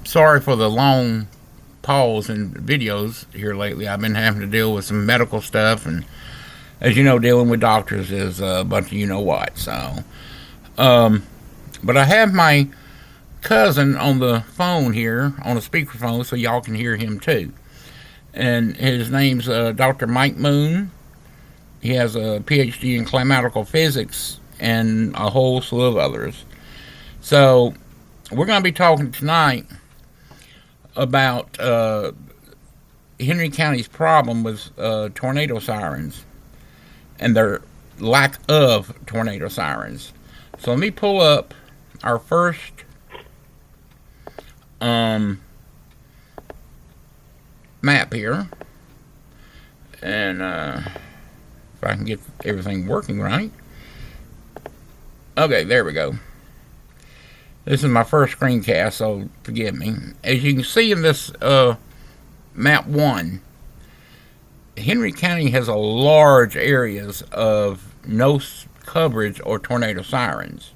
Sorry for the long pause in videos here lately. I've been having to deal with some medical stuff, and as you know, dealing with doctors is a bunch of you know what. Um, but I have my cousin on the phone here, on a speakerphone, so y'all can hear him too. And his name's Dr. Mike Moon. He has a PhD in climatic physics and a whole slew of others. So we're going to be talking tonight about Henry County's problem with tornado sirens and their lack of tornado sirens. So let me pull up our first map here, and if I can get everything working right. Okay, there we go. This is my first screencast, so forgive me. As you can see in this map 1, Henry County has a large areas of no coverage or tornado sirens.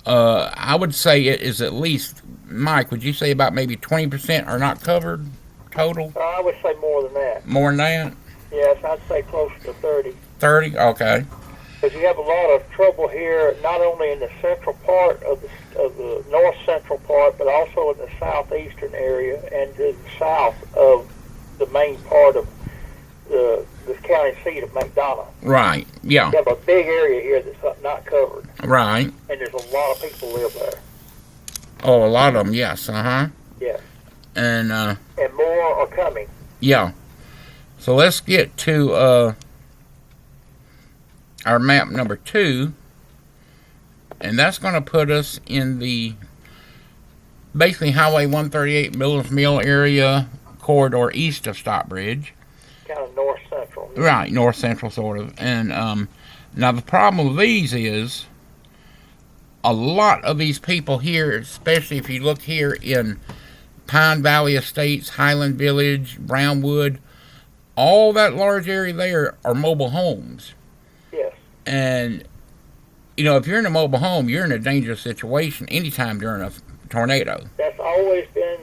I would say it is at least, Mike, would you say about maybe 20% are not covered total? I would say more than that. More than that? Yes, I'd say close to 30. 30? Okay. Because you have a lot of trouble here, not only in the central part of the north central part, but also in the southeastern area and to the south of the main part of the county seat of McDonough. Right, yeah. You have a big area here that's not covered. Right. And there's a lot of people live there. Oh, a lot of them, yes, uh-huh. Yes. And more are coming. Yeah. So let's get to our map number 2, and that's going to put us in the basically Highway 138 Miller's Mill area corridor east of Stockbridge. Kind of north central. Right, north central sort of. And now the problem with these is a lot of these people here, especially if you look here in Pine Valley Estates, Highland Village, Brownwood, all that large area there are mobile homes. Yes. And, you know, if you're in a mobile home, you're in a dangerous situation anytime during a tornado. That's always been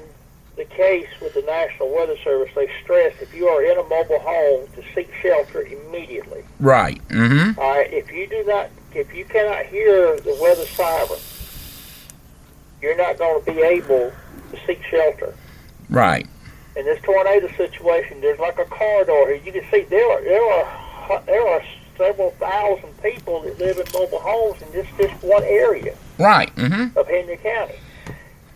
the case with the National Weather Service. They stress if you are in a mobile home to seek shelter immediately. Right. Mm-hmm. All right. If you cannot hear the weather siren, you're not going to be able to seek shelter. Right. In this tornado situation, there's like a corridor here. You can see there are several thousand people that live in mobile homes in just one area. Right. Mm-hmm. Of Henry County.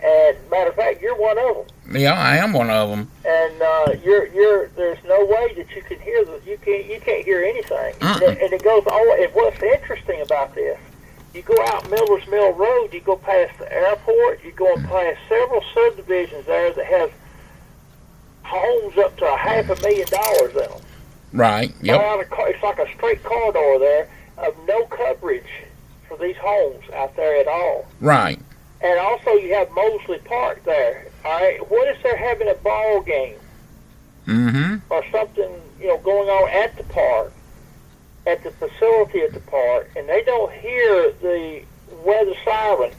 And matter of fact, you're one of them. Yeah, I am one of them. And there's no way that you can hear you can't hear anything. And it goes on. And what's interesting about this, you go out Miller's Mill Road, you go past the airport, you go past several subdivisions there that have homes up to $500,000 in them. Right. Yep. It's like a straight corridor there of no coverage for these homes out there at all. Right. And also you have Mosley Park there. All right. What if they're having a ball game? Mm-hmm. Or something, going on at the park, at the facility at the park, and they don't hear the weather siren?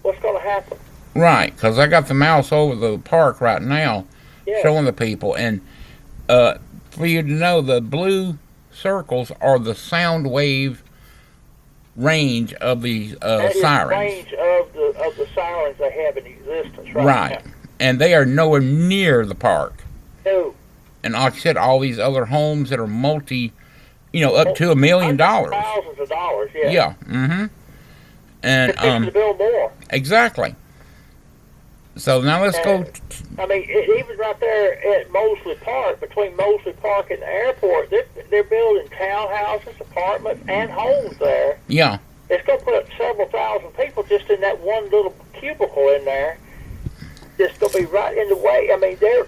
What's going to happen? Right, because I got the mouse over the park right now, showing the people, and for you to know, the blue circles are the sound wave range of the sirens. The range of the sirens they have in existence right now. And they are nowhere near the park. No. And like I said, all these other homes that are up to $1 million. Thousands of dollars, yeah. Yeah, mm-hmm. And to build more. Exactly. So now let's go. Even right there at Mosley Park, between Mosley Park and the airport, they're building townhouses, apartments, and homes there. Yeah. It's going to put several thousand people just in that one little cubicle in there. It's going to be right in the way. I mean, they're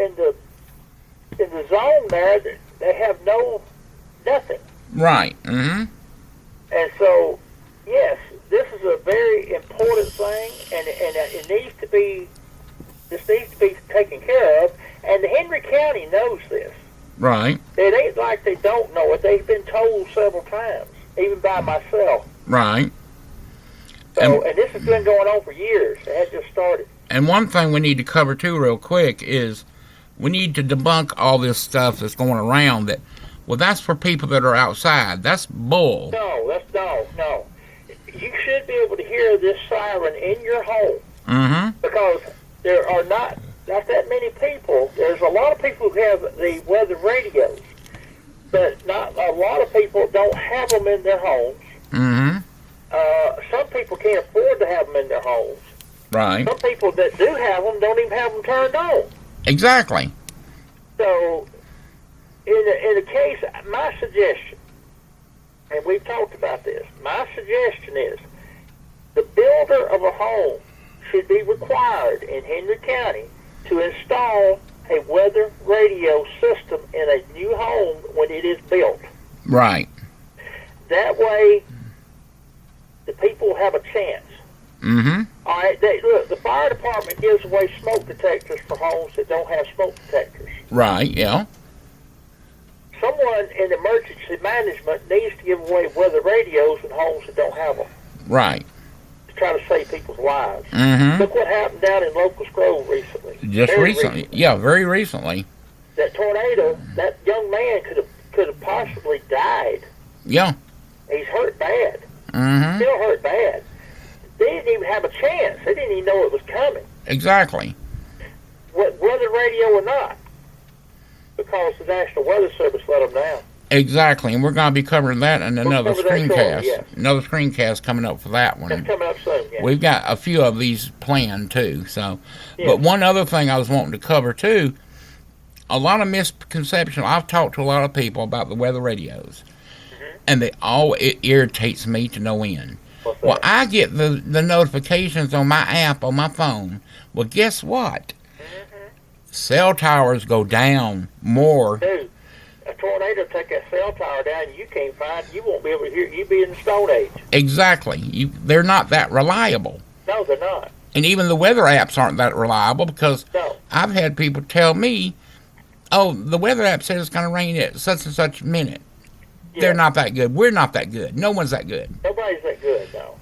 in the zone there. They have nothing. Right. Mm-hmm. And so, yes, this is a very important thing, and it needs to be. This needs to be taken care of, and Henry County knows this. Right. It ain't like they don't know it. They've been told several times, even by myself. Right. So, and this has been going on for years. It had just started. And one thing we need to cover too, real quick, is we need to debunk all this stuff that's going around. That, well, that's for people that are outside. That's bull. No. You should be able to hear this siren in your home. Mm-hmm. Because there are not that many people. There's a lot of people who have the weather radios, but not a lot of people don't have them in their homes. Mm-hmm. Some people can't afford to have them in their homes. Right. Some people that do have them don't even have them turned on. Exactly. So, in the case, my suggestion, and we've talked about this, my suggestion is the builder of a home should be required in Henry County to install a weather radio system in a new home when it is built. Right. That way, the people have a chance. Mm-hmm. All right, look, the fire department gives away smoke detectors for homes that don't have smoke detectors. Right, yeah. Someone in emergency management needs to give away weather radios in homes that don't have them. Right. To try to save people's lives. Mm-hmm. Look what happened down in Locust Grove recently. Just recently. Yeah, very recently. That tornado, that young man could have possibly died. Yeah. He's hurt bad. Mm-hmm. Still hurt bad. They didn't even have a chance. They didn't even know it was coming. Exactly. Weather radio or not. Because the National Weather Service let them down. Exactly, and we're going to be covering that in another screencast. Yes. Another screencast coming up for that one. That's coming up soon, yeah. We've got a few of these planned, too. So, yeah. But one other thing I was wanting to cover, too, a lot of misconception. I've talked to a lot of people about the weather radios, and it irritates me to no end. Well, I get the notifications on my app on my phone. Well, guess what? Cell towers go down more. Dude, a tornado take that cell tower down, you can't find. You won't be able to hear. You'll be in the Stone Age. Exactly. They're not that reliable. No, they're not. And even the weather apps aren't that reliable because I've had people tell me, "Oh, the weather app says it's going to rain at such and such minute." Yeah. They're not that good. We're not that good. No one's that good. Nobody's that good, no.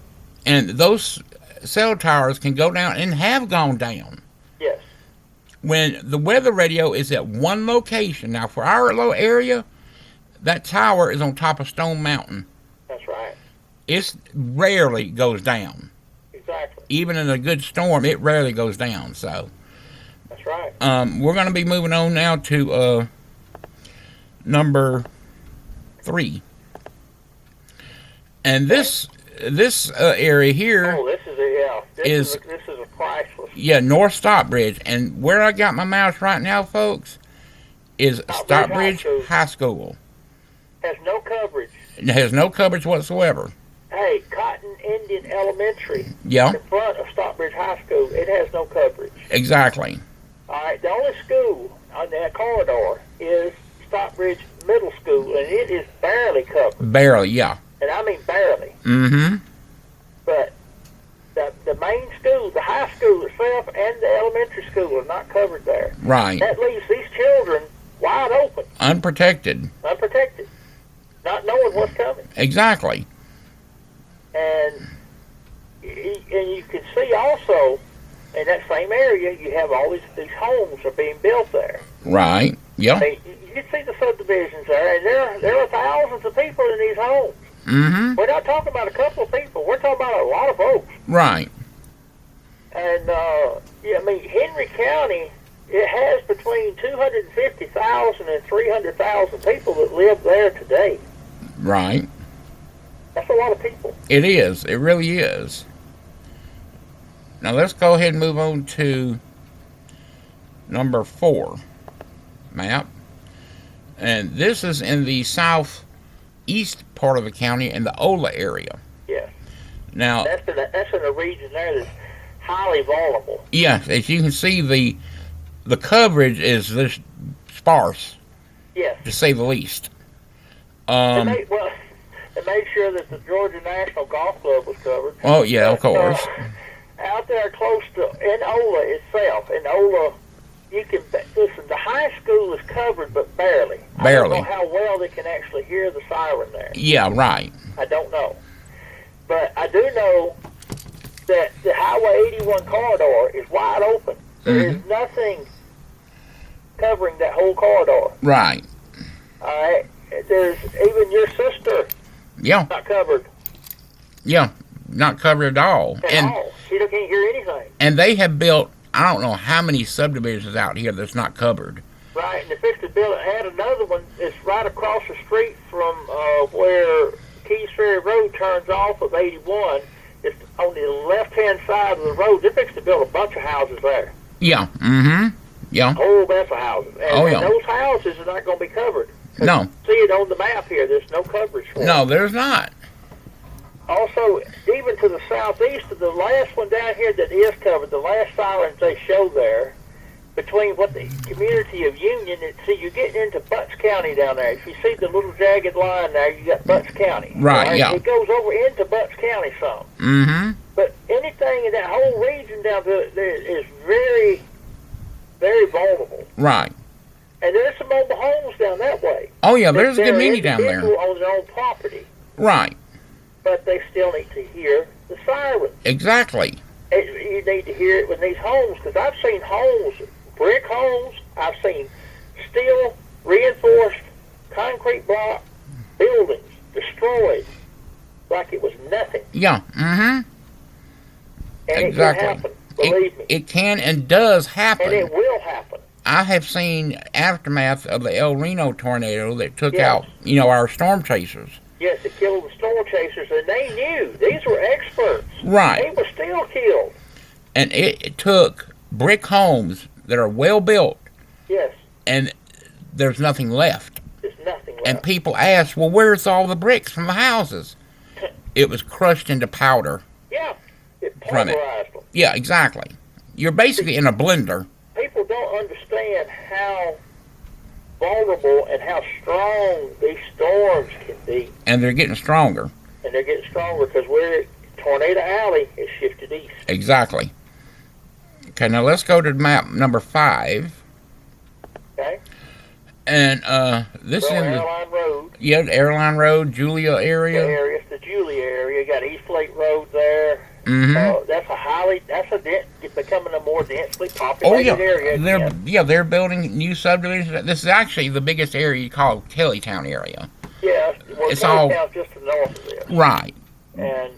And those cell towers can go down and have gone down. Yes. When the weather radio is at one location. Now, for our little area, that tower is on top of Stone Mountain. That's right. It rarely goes down. Exactly. Even in a good storm, it rarely goes down. So. That's right. We're going to be moving on now to number 3. And this area here. Oh, this is a priceless. Yeah, North Stockbridge, and where I got my mouse right now, folks, is Stockbridge High School. Has no coverage. It has no coverage whatsoever. Hey, Cotton Indian Elementary. Yeah. In front of Stockbridge High School, it has no coverage. Exactly. All right, the only school on that corridor is Stockbridge Middle School, and it is barely covered. Barely, yeah. And I mean barely. Mm-hmm. But the main school, the high school itself, and the elementary school are not covered there. Right. That leaves these children wide open. Unprotected. Not knowing what's coming. Exactly. And you can see also, in that same area, you have all these homes are being built there. Right. Yeah. I mean, you can see the subdivisions there, and there are thousands of people in these homes. Mm-hmm. We're not talking about a couple of people. We're talking about a lot of folks. Right. And, I mean, Henry County, it has between 250,000 and 300,000 people that live there today. Right. That's a lot of people. It is. It really is. Now, let's go ahead and move on to number 4 map. And this is in the southeast part of the county in the Ola area. Yes. Now, that's in a region there that's highly vulnerable. Yes, as you can see, the coverage is this sparse. Yes. To say the least. They made sure that the Georgia National Golf Club was covered. Oh, yeah, of course. Out there close to, in Ola itself, you can, listen, the high school is covered, but barely. Barely. I don't know how well they can actually hear the siren there. Yeah, right. I don't know. But I do know that the Highway 81 corridor is wide open. There is nothing covering that whole corridor. Right. All right. There's even your sister. Yeah. Not covered. Yeah. Not covered at all. At all. She can't hear anything. And they have built, I don't know how many subdivisions out here that's not covered. Right. And they fixed the building. Add another one. It's right across the street from where Keys Ferry Road turns off of 81. It's on the left-hand side of the road. They fixed to build a bunch of houses there. Yeah. Yeah. A whole bunch of houses. And those houses are not going to be covered. No. See it on the map here. There's no coverage for it. No, there's not. Also, even to the southeast of the last one down here that is covered, the last sirens they show there, between what the community of Union, see, you're getting into Butts County down there. If you see the little jagged line there, you got Butts County. Right, yeah. It goes over into Butts County some. But anything in that whole region down there is very, very vulnerable. Right. And there's some mobile homes down that way. Oh, yeah, there's a good many down there. On their own property. Right. But they still need to hear the sirens. Exactly. You need to hear it with these homes, because I've seen homes, brick homes, I've seen steel, reinforced, concrete block buildings destroyed like it was nothing. Yeah, And exactly. it can happen, believe me. It can and does happen. And it will happen. I have seen aftermath of the El Reno tornado that took out, our storm chasers. Yes, it killed the storm chasers, and they knew. These were experts. Right. They were still killed. And it took brick homes that are well built. Yes. And there's nothing left. There's nothing left. And people ask, well, where's all the bricks from the houses? It was crushed into powder. Yeah. It pulverized them. Yeah, exactly. You're basically in a blender. People don't understand how vulnerable and how strong these storms can be. And they're getting stronger. And they're getting stronger because Tornado Alley has shifted east. Exactly. Okay, now let's go to map number 5. Okay. And this is Airline Road. Yeah, Airline Road, Julia area. It's the Julia area. You got East Lake Road there. It's becoming a more densely populated area. They're building new subdivisions. This is actually the biggest area you call Kellytown area. Yeah, it's Kellytown's just to the north of this. Right. And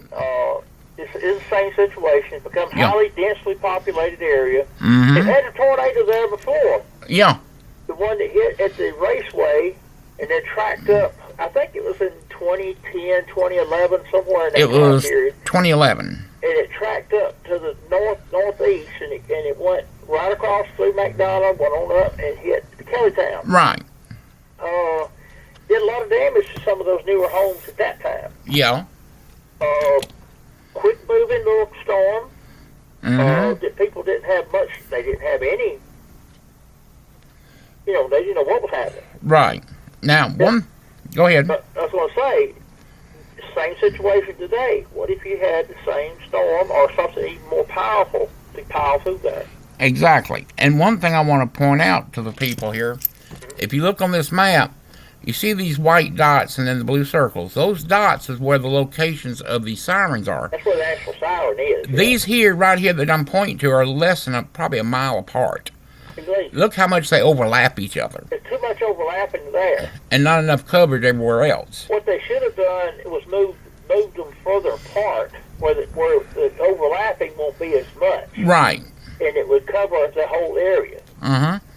this is the same situation. It's become highly densely populated area. They've had a tornado there before. Yeah. The one that hit at the raceway and then tracked up, I think it was in 2010, 2011, somewhere in that time period. 2011. And it tracked up to the northeast, and it went right across through McDonald, went on up, and hit Kellytown. Right. Did a lot of damage to some of those newer homes at that time. Yeah. Quick moving little storm. That people didn't have much. They didn't have any. They didn't know what was happening. Right. Now, go ahead. But I was going to say, same situation today. What if you had the same storm or something even more powerful to pile through there? Exactly. And one thing I want to point out to the people here, if you look on this map, you see these white dots and then the blue circles. Those dots is where the locations of the sirens are. That's where the actual siren is. These here, right here that I'm pointing to, are less than probably a mile apart. Indeed. Look how much they overlap each other. There's too much overlapping there. And not enough coverage everywhere else. What they should have done was moved them further apart where the overlapping won't be as much. Right. And it would cover the whole area.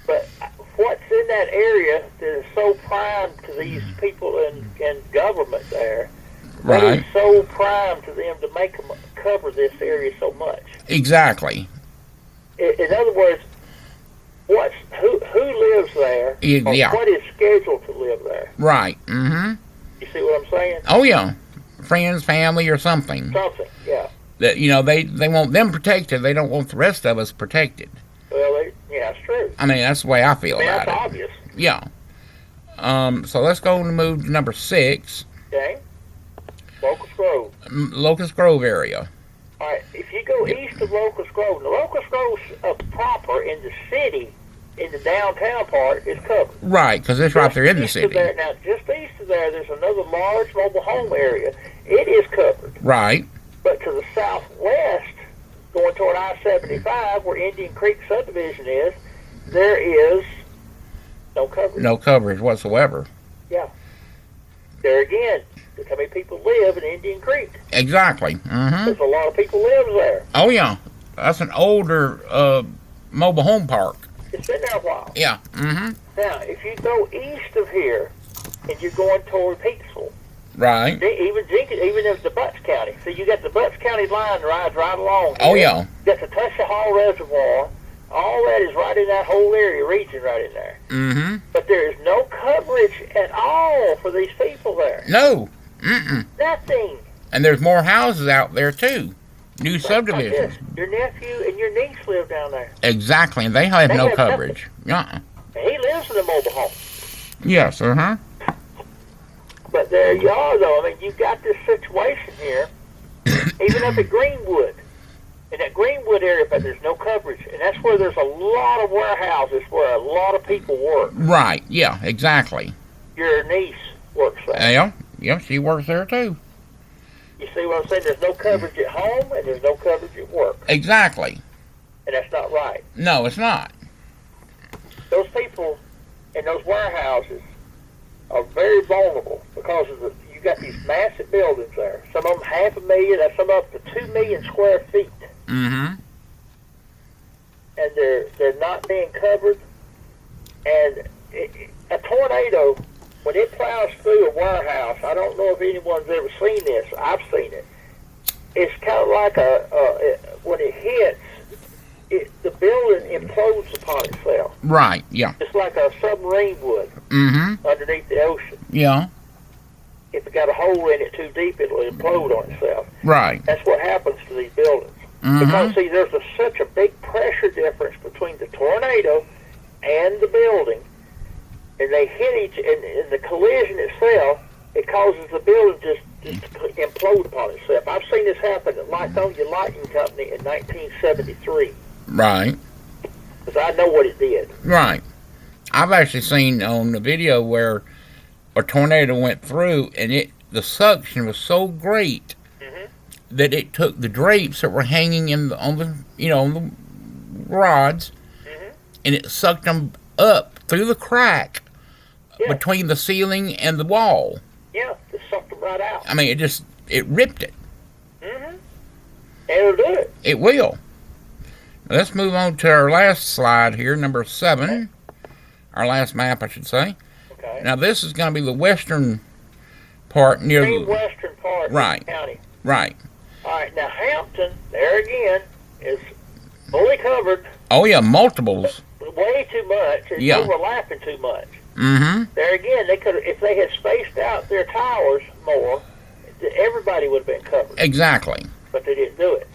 But what's in that area that is so prime to these people in government there, that is so prime to them to make them cover this area so much. Exactly. In other words, who lives there? Yeah. What is scheduled to live there? Right. You see what I'm saying? Oh yeah, friends, family, or something. Something. Yeah. That they want them protected. They don't want the rest of us protected. Well, that's true. I mean, that's the way I feel about that's it. Obvious. Yeah. So let's go and move to number 6. Okay. Locust Grove. Locust Grove area. All right. If you go east of Locust Grove, the Locust Grove proper in the city, in the downtown part, is covered. Right, because it's right there in the city. Now, just east of there, there's another large mobile home area. It is covered. Right. But to the southwest, going toward I-75, where Indian Creek subdivision is, there is no coverage. No coverage whatsoever. Yeah. There again, look how many people live in Indian Creek. Exactly. Mm-hmm. There's a lot of people live there. Oh, yeah. That's an older mobile home park. It's been there a while. Yeah. Mm-hmm. Now, if you go east of here and you're going toward Peaksville, right. Even if the Butts County. So you got the Butts County line rides right along here. Oh, yeah. You got the Tussie Hall Reservoir. All that is right in that whole area, region right in there. Mm-hmm. But there is no coverage at all for these people there. No. Mm-mm. Nothing. And there's more houses out there, too. New subdivisions. Your nephew and your niece live down there. Exactly, and they have no coverage. And he lives in a mobile home. Yes, uh-huh. But there you are, though. I mean, you've got this situation here, even up at Greenwood. In that Greenwood area, but there's no coverage. And that's where there's a lot of warehouses where a lot of people work. Right, yeah, exactly. Your niece works there. Yeah, she works there, too. You see what I'm saying? There's no coverage at home, and there's no coverage at work. Exactly. And that's not right. No, it's not. Those people in those warehouses are very vulnerable because of you got these massive buildings there. Some of them 500,000, and some up to 2 million square feet. Mm-hmm. And they're not being covered. And a tornado, when it plows through a warehouse, I don't know if anyone's ever seen this. I've seen it. It's kind of like when it hits, the building implodes upon itself. Right, yeah. Just like a submarine would underneath the ocean. Yeah. If it got a hole in it too deep, it'll implode on itself. Right. That's what happens to these buildings. Because, see, there's such a big pressure difference between the tornado and the building, and they hit each, and the collision itself, it causes the building just to implode upon itself. I've seen this happen at Lithonia Lighting Company in 1973. Right. Because I know what it did. Right. I've actually seen on the video where a tornado went through, and the suction was so great that it took the drapes that were hanging on the rods, and it sucked them up through the crack between the ceiling and the wall. Yeah, it sucked them right out. I mean, it ripped it. And it'll do it. It will. Let's move on to our last slide here, number 7. Okay. Our last map, I should say. Okay. Now, this is going to be the western part near the western part of the county. Right. All right, now Hampton, there again, is fully covered. Oh, yeah, multiples. Way too much. It's overlapping too much. Mm-hmm. There again, they could, if they had spaced out their towers more, everybody would have been covered. Exactly. But they didn't do it.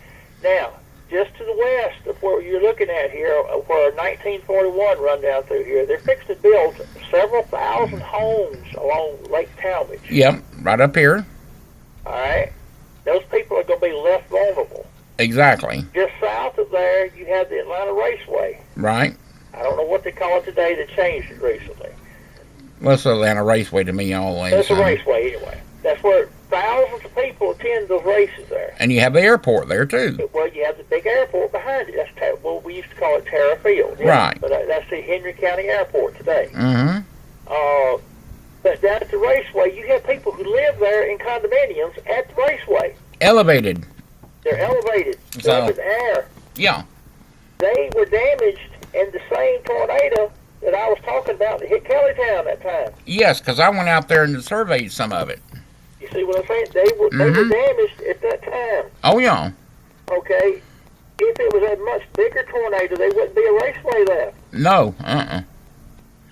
Now, just to the west of where you're looking at here, where 1941 run down through here, they're fixed to build several thousand homes along Lake Talmadge. Yep, right up here. All right. Those people are going to be less vulnerable. Exactly. Just south of there, you have the Atlanta Raceway. Right. I don't know what they call it today. They changed it recently. Well, it's the Atlanta Raceway to me always. It's a raceway anyway. That's where thousands of people attend those races there. And you have the airport there, too. Well, you have the big airport behind it. That's we used to call it Terra Field. Right. But that's the Henry County Airport today. Mm-hmm. But down at the raceway, you have people who live there in condominiums at the raceway. Elevated. They're elevated. They're up in the air. Yeah. They were damaged in the same tornado that I was talking about that hit Kellytown that time. Yes, because I went out there and surveyed some of it. You see what I'm saying? They were damaged at that time. Oh, yeah. Okay. If it was a much bigger tornado, there wouldn't be a raceway there. No.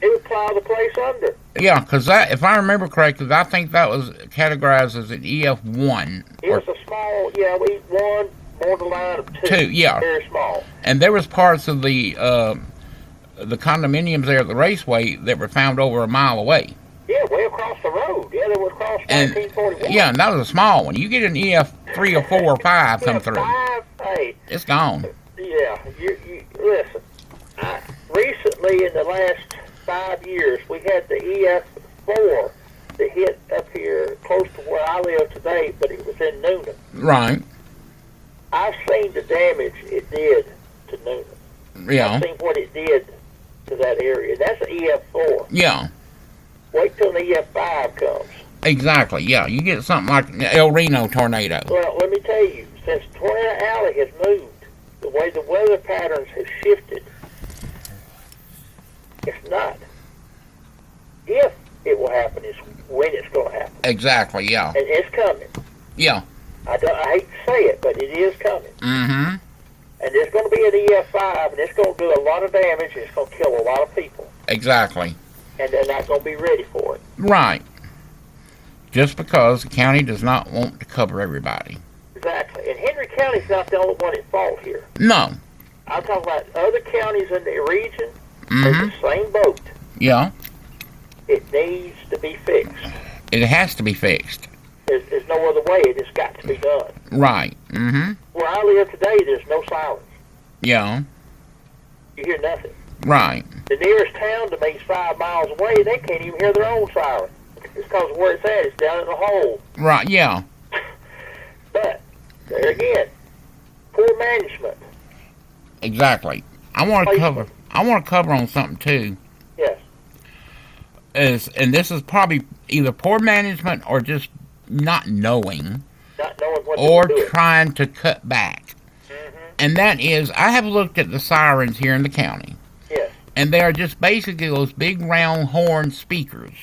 It would plow the place under. Yeah, because if I remember correctly, I think that was categorized as an EF1. It was a small, E1, borderline of 2. 2, yeah. Very small. And there was parts of the condominiums there at the raceway that were found over a mile away. Yeah, way across the road. Yeah, they were across 1941. Yeah, and that was a small one. You get an EF3 or 4 or 5 come through. 5, hey. It's gone. Yeah, you listen. Recently, in the last 5 years, we had the EF4 that hit up here close to where I live today, but it was in Noonan. Right. I've seen seen the damage it did to Newnan. Yeah. I've seen what it did to that area. That's an EF4. Yeah. Wait till an EF5 comes. Exactly. Yeah. You get something like the El Reno tornado. Well, let me tell you, since Tornado Alley has moved, the way the weather patterns have shifted, it's not if it will happen, it's when it's going to happen. Exactly. Yeah. And it's coming. Yeah. I hate to say it, but it is coming. Mm-hmm. And there's going to be an EF5, and it's going to do a lot of damage, and it's going to kill a lot of people. Exactly. And they're not going to be ready for it. Right. Just because the county does not want to cover everybody. Exactly. And Henry County's not the only one at fault here. No. I'm talking about other counties in the region. Mm-hmm. They're the same boat. Yeah. It needs to be fixed. It has to be fixed. There's no other way. It has got to be done. Right. Mm-hmm. Where I live today, there's no sirens. Yeah. You hear nothing. Right. The nearest town to me is 5 miles away. They can't even hear their own siren. It's because where it's at, it's down in a hole. Right. Yeah. But there again, poor management. Exactly. I want to cover on something too. Yes. And this is probably either poor management or just not knowing What or to do. trying to cut back. Mm-hmm. And that is, I have looked at the sirens here in the county. Yes. And they are just basically those big round horn speakers.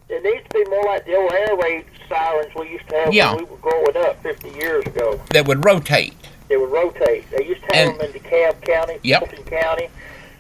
It needs to be more like the old air raid sirens we used to have Yeah. when we were growing up 50 years ago. That would rotate. They would rotate. They used to have them in DeKalb County, Yep. Fulton County,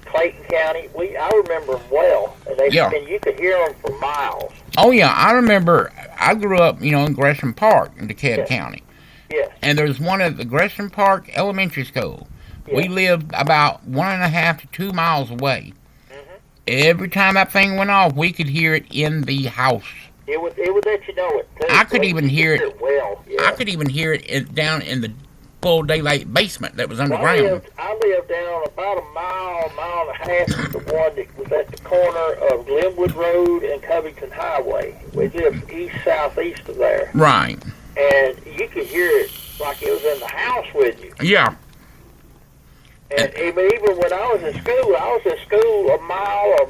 Clayton County. I remember them well, and and you could hear them for miles. Oh yeah, I remember. I grew up, in Gresham Park in DeKalb Yes. County, Yes. and there's one at the Gresham Park Elementary School. Yes. We lived about 1.5 to 2 miles away. Mm-hmm. Every time that thing went off, we could hear it in the house. It would let you know it too. I could even hear it. Well, yeah. I could even hear it down in the full daylight basement that was underground. I lived down about a mile and a half from the one that was at the corner of Glenwood Road and Covington Highway. We lived southeast of there. Right. And you could hear it like it was in the house with you. Yeah. And even when I was in school a mile,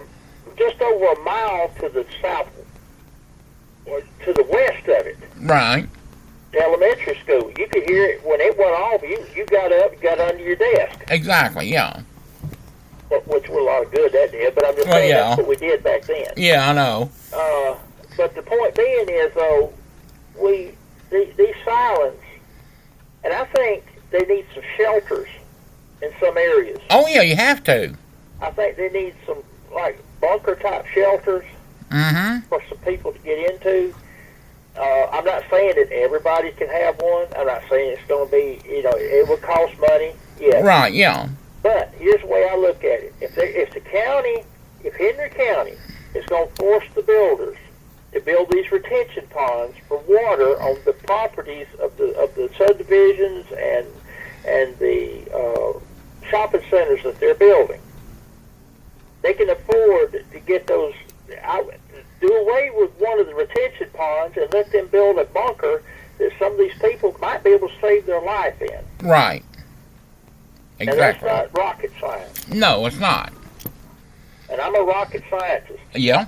just over a mile to the south, or to the west of it. Right. Elementary school. You could hear it when it went off. You got up, got under your desk. Exactly. Yeah. Which was a lot of good that did. But I'm just saying that's what we did back then. Yeah, I know. But the point being is, though, these sirens, and I think they need some shelters in some areas. Oh yeah, you have to. I think they need some like bunker type shelters for some people to get into. I'm not saying that everybody can have one. I'm not saying it's going to be, it would cost money. Yeah. Right. Yeah. But here's the way I look at it: if Henry County is going to force the builders to build these retention ponds for water on the properties of the subdivisions and the shopping centers that they're building, they can afford to get those. Do away with one of the retention ponds and let them build a bunker that some of these people might be able to save their life in. Right. Exactly. And that's not rocket science. No, it's not. And I'm a rocket scientist. Yeah.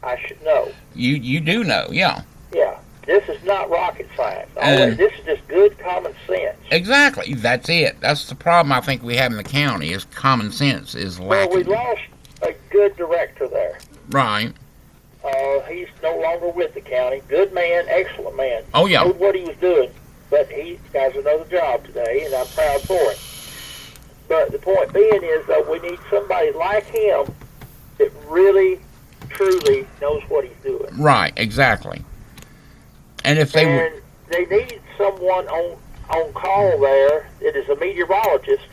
I should know. You do know, yeah. Yeah. This is not rocket science. This is just good common sense. Exactly. That's it. That's the problem I think we have in the county is common sense is lacking. Well, we lost a good director there. Right. He's no longer with the county. Good man, excellent man. Oh, yeah. Knew what he was doing, but he has another job today, and I'm proud for it. But the point being is that we need somebody like him that really, truly knows what he's doing. Right, exactly. And if they would... they need someone on call there that is a meteorologist.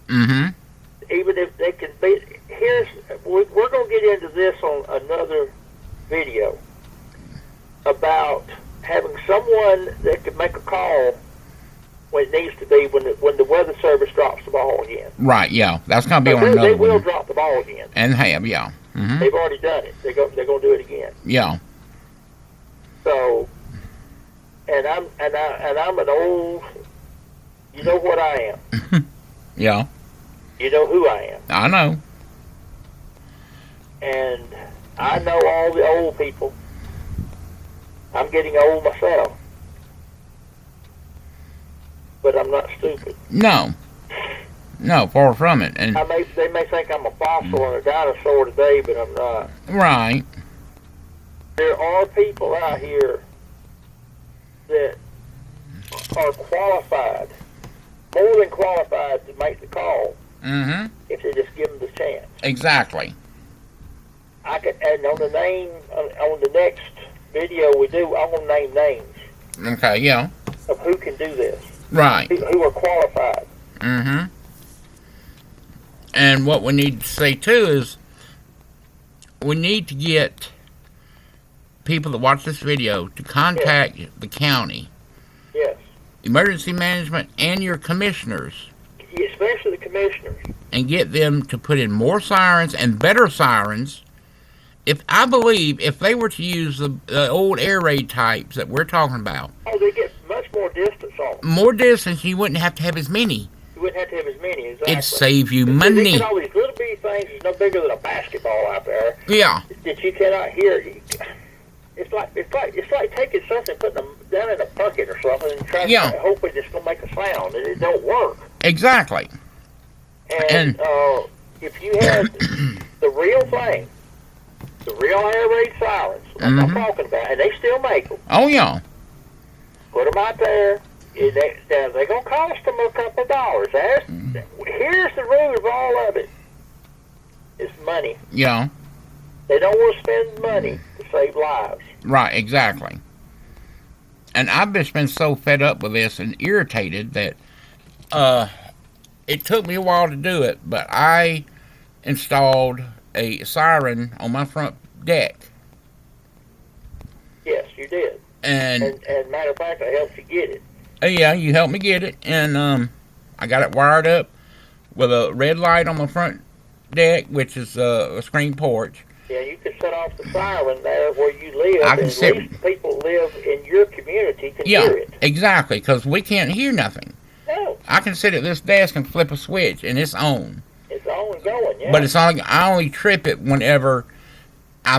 Mm-hmm. Even if they can be... We're going to get into this on another video about having someone that can make a call when it needs to be when the weather service drops the ball again. Right, yeah. That's going to be on another one. They will drop the ball again. And have, yeah. Mm-hmm. They've already done it. They're going to do it again. Yeah. So, and I'm an old You know what I am. Yeah. You know who I am. I know. And I know all the old people. I'm getting old myself. But I'm not stupid. No. No, far from it. And they may think I'm a fossil and a dinosaur today, but I'm not. right. There are people out here that are qualified, more than qualified to make the call. Mm-hmm. If they just give them the chance. Exactly. I could, and on the next video we do, I'm gonna name names. Okay. Yeah. Of who can do this. Right. Who are qualified. Mm-hmm. And what we need to say too is we need to get people that watch this video to contact the county. Yes. Emergency management and your commissioners. Especially the commissioners. And get them to put in more sirens and better sirens. I believe if they were to use the old air raid types that we're talking about. Oh, they get much more distance on them. More distance, you wouldn't have to have as many. You wouldn't have to have as many, exactly. It'd save you money. money. They get all these little bitty things that's no bigger than a basketball out there. Yeah. That you cannot hear. It's like taking something, putting them down in a bucket or something, and trying to hope it's gonna make a sound, and it don't work. Exactly. And if you had the real thing, the real air raid sirens, like I'm talking about, and they still make them. Oh yeah. Put them out there. They're gonna cost them a couple of dollars. Here's the root of all of it. It's money. Yeah. They don't want to spend money to save lives. Right, exactly. And I've just been so fed up with this and irritated that it took me a while to do it, but I installed a siren on my front deck. Yes, you did. And matter of fact, I helped you get it. Yeah, you helped me get it, and I got it wired up with a red light on my front deck, which is a screen porch. Yeah, you can set off the siren there where you live, and at least people live in your community can hear it. Yeah, exactly, because we can't hear nothing. No. I can sit at this desk and flip a switch, and it's on. It's on and going, yeah. But I only trip it whenever I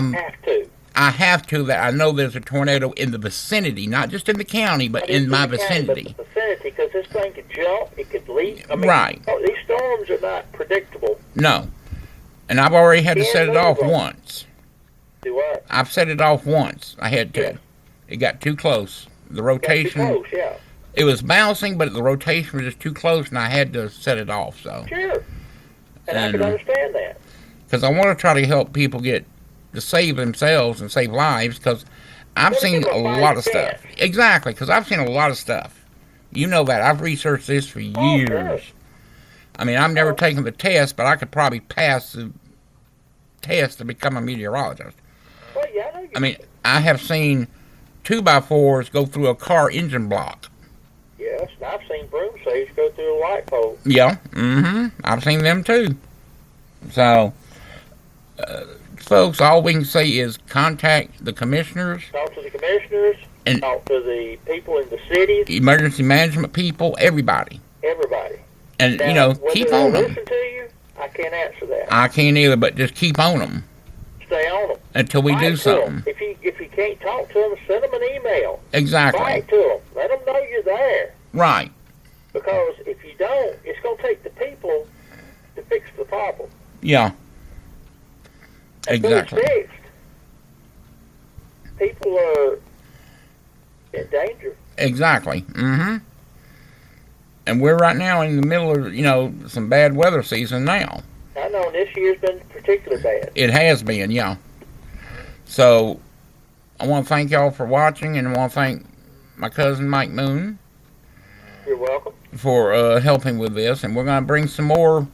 have to, that I know there's a tornado in the vicinity, not just in the county, but in my vicinity. But the vicinity, because this thing could jump, it could leak. I mean, right. These storms are not predictable. No. And I've already had to set it off once. Do what? I've set it off once. I had to. Yeah. It got too close. The rotation. Got too close, yeah. It was bouncing, but the rotation was just too close, and I had to set it off. So. Sure. And I can understand that. Because I want to try to help people to save themselves and save lives, because I've seen a lot of stuff. Exactly, because I've seen a lot of stuff. You know that. I've researched this for years. Sure. I mean, I've never taken the test, but I could probably pass the test to become a meteorologist. Well, yeah, I mean, I have seen 2x4s go through a car engine block. Yes, and I've seen broom sage go through a light pole. Yeah, I've seen them too. So, folks, all we can say is contact the commissioners. Talk to the commissioners. And talk to the people in the cities. Emergency management people, everybody. Everybody. And, now, keep on them. Listen to you, I can't answer that. I can't either, but just keep on them. Stay on them. Until we do something. If you can't talk to them, send them an email. Exactly. Write to them. Let them know you're there. Right. Because if you don't, it's going to take the people to fix the problem. Yeah. Exactly. Until it's fixed, people are in danger. Exactly. And we're right now in the middle of, some bad weather season now. I know, and this year's been particularly bad. It has been, yeah. So, I want to thank y'all for watching, and I want to thank my cousin Mike Moon. You're welcome. For helping with this, and we're going to bring some more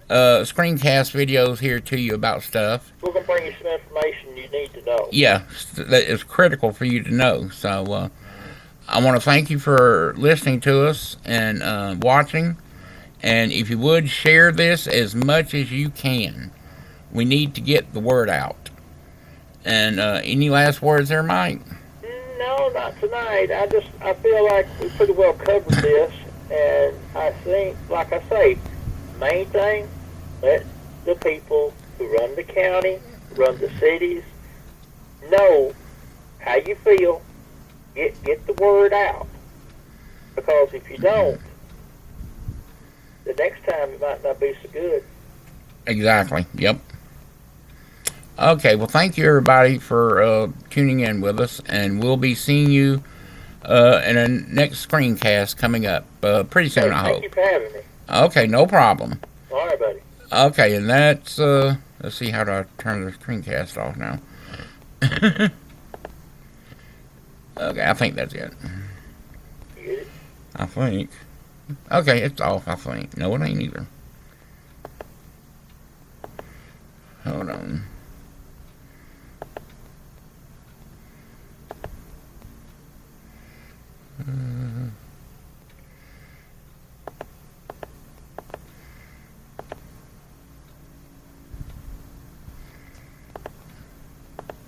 screencast videos here to you about stuff. We're going to bring you some information you need to know. Yeah, that is critical for you to know. So, I want to thank you for listening to us and watching. And if you would, share this as much as you can. We need to get the word out. And any last words there, Mike? No, not tonight. I feel like we pretty well covered this. And I think, like I say, main thing, let the people who run the county, run the cities, know how you feel. Get the word out. Because if you don't, the next time it might not be so good. Exactly. Yep. Okay. Well, thank you everybody for tuning in with us, and we'll be seeing you in a next screencast coming up pretty soon, Hey, I thank hope. you for having me. Okay, no problem. All right, buddy. Okay, and that's let's see how do I turn the screencast off now. Okay, I think that's it. You get it? I think. Okay, it's off. I think. No, it ain't either.